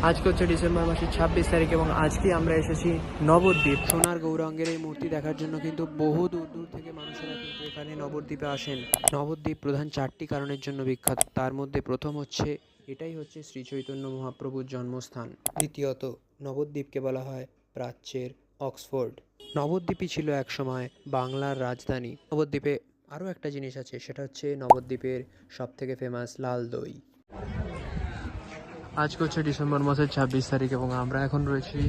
আজকে হচ্ছে ডিসেম্বর মাসের 26 তারিখ এবং আজকে আমরা এসেছি নবদ্বীপ। সোনার গৌরাঙ্গের এই মূর্তি দেখার জন্য কিন্তু বহু দূর দূর থেকে মানুষেরা কিন্তু এখানে নবদ্বীপে আসেন। নবদ্বীপ প্রধান 4টি কারণের জন্য বিখ্যাত। তার মধ্যে প্রথম হচ্ছে এটাই হচ্ছে শ্রী চৈতন্য মহাপ্রভুর জন্মস্থান। দ্বিতীয়ত, নবদ্বীপকে বলা হয় প্রাচ্যের অক্সফোর্ড। নবদ্বীপই ছিল একসময় বাংলার রাজধানী। নবদ্বীপে আরও একটা জিনিস আছে, সেটা হচ্ছে নবদ্বীপের সবথেকে ফেমাস লাল দই। আজকে হচ্ছে ডিসেম্বর মাসের 26 তারিখ এবং আমরা এখন রয়েছি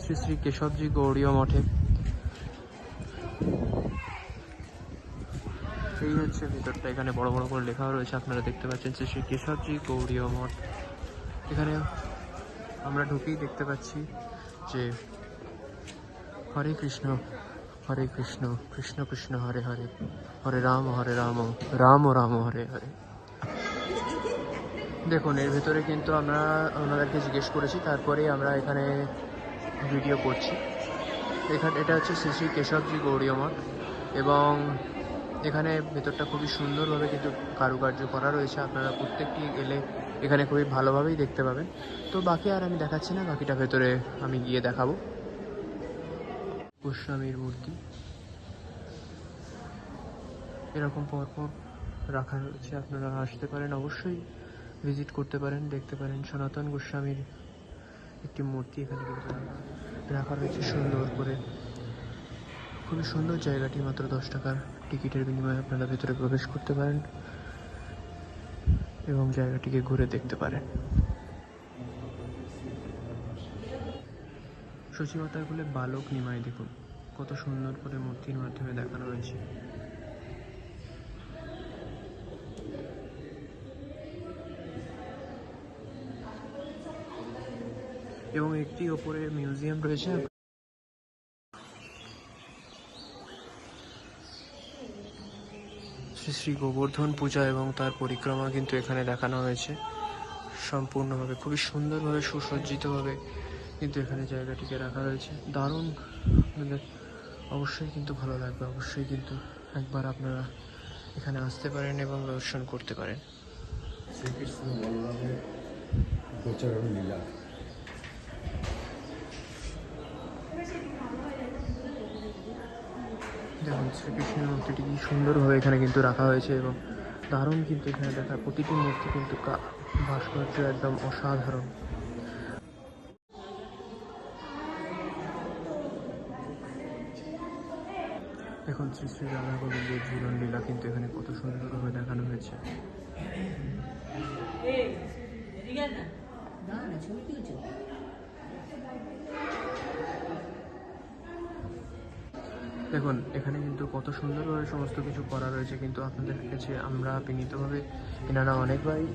শ্রী শ্রী কেশবজি গৌড়ীয় মঠে। এই হচ্ছে ভিতরটা, এখানে বড় বড় করে লেখা রয়েছে, আপনারা দেখতে পাচ্ছেন শ্রী শ্রী কেশবজি গৌড়ীয় মঠ। এখানে আমরা ঢুকেই দেখতে পাচ্ছি যে হরে কৃষ্ণ কৃষ্ণ কৃষ্ণ হরে হরে, হরে রাম রাম রাম হরে হরে। দেখুন, এর ভেতরে কিন্তু আমরা ওনাদেরকে জিজ্ঞেস করেছি, তারপরেই আমরা এখানে ভিডিও করছি। এটা হচ্ছে শ্রী শ্রী কেশবজি গৌড়ীয় মঠ এবং এখানে ভেতরটা খুবই সুন্দরভাবে কিন্তু কারুকার্য করা রয়েছে। আপনারা প্রত্যেকটি এলে এখানে খুবই ভালোভাবেই দেখতে পাবেন। তো বাকি আর আমি দেখাচ্ছি না, বাকিটা ভেতরে আমি গিয়ে দেখাবো। গোস্বামীর মূর্তি এরকম পরপর রাখা রয়েছে, আপনারা আসতে পারেন, অবশ্যই ভিজিট করতে পারেন, দেখতে পারেন। সনাতন গোস্বামীর একটি মূর্তি এখানে কিন্তু রাখা রয়েছে সুন্দর করে। খুবই সুন্দর জায়গাটি, মাত্র 10 টাকার টিকিটের বিনিময়ে আপনারা ভেতরে প্রবেশ করতে পারেন এবং জায়গাটিকে ঘুরে দেখতে পারেন। সচিমাতার বলে বালক নিমাই, দেখুন কত সুন্দর করে মূর্তির মাধ্যমে দেখানো হয়েছে। এবং একটি ওপরে মিউজিয়াম রয়েছে। শ্রী শ্রী গোবর্ধন পূজা এবং তার পরিক্রমা কিন্তু এখানে দেখানো হয়েছে সম্পূর্ণভাবে, খুবই সুন্দরভাবে সুসজ্জিতভাবে কিন্তু এখানে জায়গাটিকে রাখা রয়েছে। দারুণ, আপনাদের অবশ্যই কিন্তু ভালো লাগবে। অবশ্যই কিন্তু একবার আপনারা এখানে আসতে পারেন এবং দর্শন করতে পারেন। শ্রীকৃষ্ণ বলরামের গোচরণ লীলা। দেখুন, শ্রীকৃষ্ণের মূর্তিটি কি সুন্দরভাবে এখানে কিন্তু রাখা হয়েছে এবং দারুণ কিন্তু এখানে দেখা প্রতিটি মূর্তি কিন্তু ভাস্কর্য একদম অসাধারণ। এখন শ্রী শ্রী রাধা গোবিন্দের জীবন লীলা কিন্তু এখানে কত সুন্দরভাবে দেখানো হয়েছে। দেখুন, এখানে কিন্তু কত সুন্দরভাবে সমস্ত কিছু করা রয়েছে, কিন্তু আপনাদের কাছে আমরা বিনীতভাবে, এনারা অনেকবারই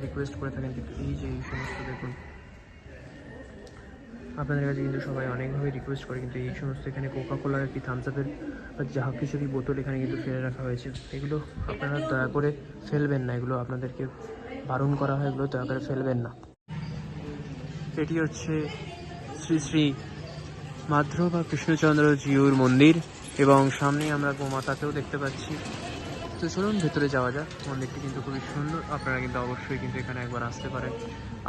রিকোয়েস্ট করে থাকেন, কিন্তু এই যে এই সমস্ত দেখুন, আপনাদের কাছে কিন্তু সবাই অনেকভাবে রিকোয়েস্ট করে, কিন্তু এই সমস্ত এখানে কোকা কোলার একটি থামস আপের বা যা কিছুরই বোতল এখানে কিন্তু ফেলে রাখা হয়েছে। এগুলো আপনারা দয়া করে ফেলবেন না, এগুলো আপনাদেরকে বারণ করা হয়, এগুলো দয়া করে ফেলবেন না। এটি হচ্ছে শ্রী শ্রী মাধব বা কৃষ্ণচন্দ্র জিউর মন্দির এবং সামনে আমরা গোমাতাকেও দেখতে পাচ্ছি। তো চলুন ভেতরে যাওয়া যাক। মন্দিরটি কিন্তু খুবই সুন্দর, আপনারা কিন্তু অবশ্যই কিন্তু এখানে একবার আসতে পারেন,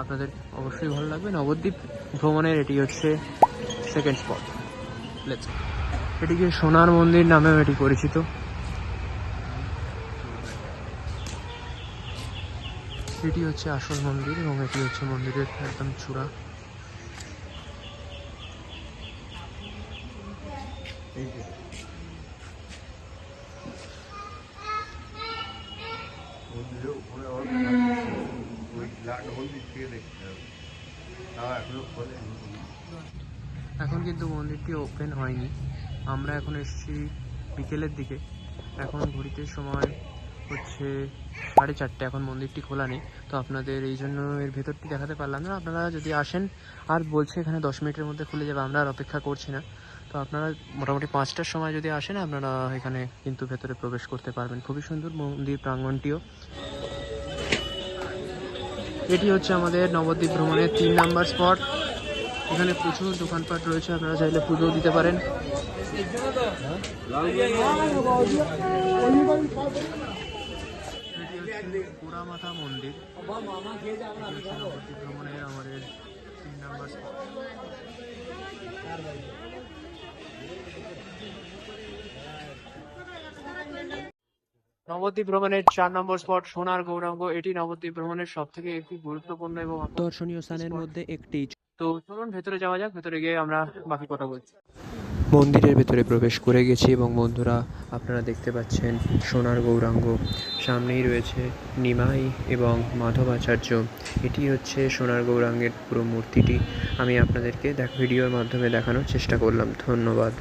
আপনাদের অবশ্যই ভালো লাগবে। নবদ্বীপ ভ্রমণের এটি হচ্ছে সেকেন্ড স্পট। এটিকে সোনার মন্দির নামেও এটি পরিচিত। এটি হচ্ছে আসল মন্দির এবং এটি হচ্ছে মন্দিরের একদম চূড়া। এখন কিন্তু মন্দিরটি ওপেন হয়নি, আমরা এখন এসেছি বিকেলের দিকে। এখন ঘড়িতে সময় হচ্ছে 4:30, এখন মন্দিরটি খোলা নেই, তো আপনাদের এই জন্য এর ভেতরটি দেখাতে পারলাম না। আপনারা যদি আসেন, আর বলছে এখানে 10 মিনিটের মধ্যে খুলে যাবে, আমরা আর অপেক্ষা করছি না। তো আপনারা মোটামুটি 5টার সময় যদি আসেন, আপনারা এখানে কিন্তু ভেতরে প্রবেশ করতে পারবেন। খুবই সুন্দর মন্দির প্রাঙ্গণটিও। এটি হচ্ছে আমাদের নবদ্বীপ ভ্রমণের 3 নাম্বার স্পট। এখানে প্রচুর দোকানপাট রয়েছে, আপনারা চাইলে পুজোও দিতে পারেন। পোড়ামাথা মন্দির, নবদ্বীপ ভ্রমণের আমাদের নবদ্বীপ ভ্রমণের ৪ নম্বর স্পট সোনার গৌরাঙ্গ। এটি নবদ্বীপ ভ্রমণের সব থেকে একটি গুরুত্বপূর্ণ এবং দর্শনীয় স্থানের মধ্যে একটি। তো চলুন ভেতরে যাওয়া যাক, ভেতরে গিয়ে আমরা বাকি কথা বলছি। মন্দিরের ভেতরে প্রবেশ করে গেছি এবং বন্ধুরা আপনারা দেখতে পাচ্ছেন সোনার গৌরাঙ্গ। সামনেই রয়েছে নিমাই এবং মাধবাচার্য। এটি হচ্ছে সোনার গৌরাঙ্গের পুরো মূর্তিটি আমি আপনাদেরকে ভিডিওর মাধ্যমে দেখানোর চেষ্টা করলাম। ধন্যবাদ।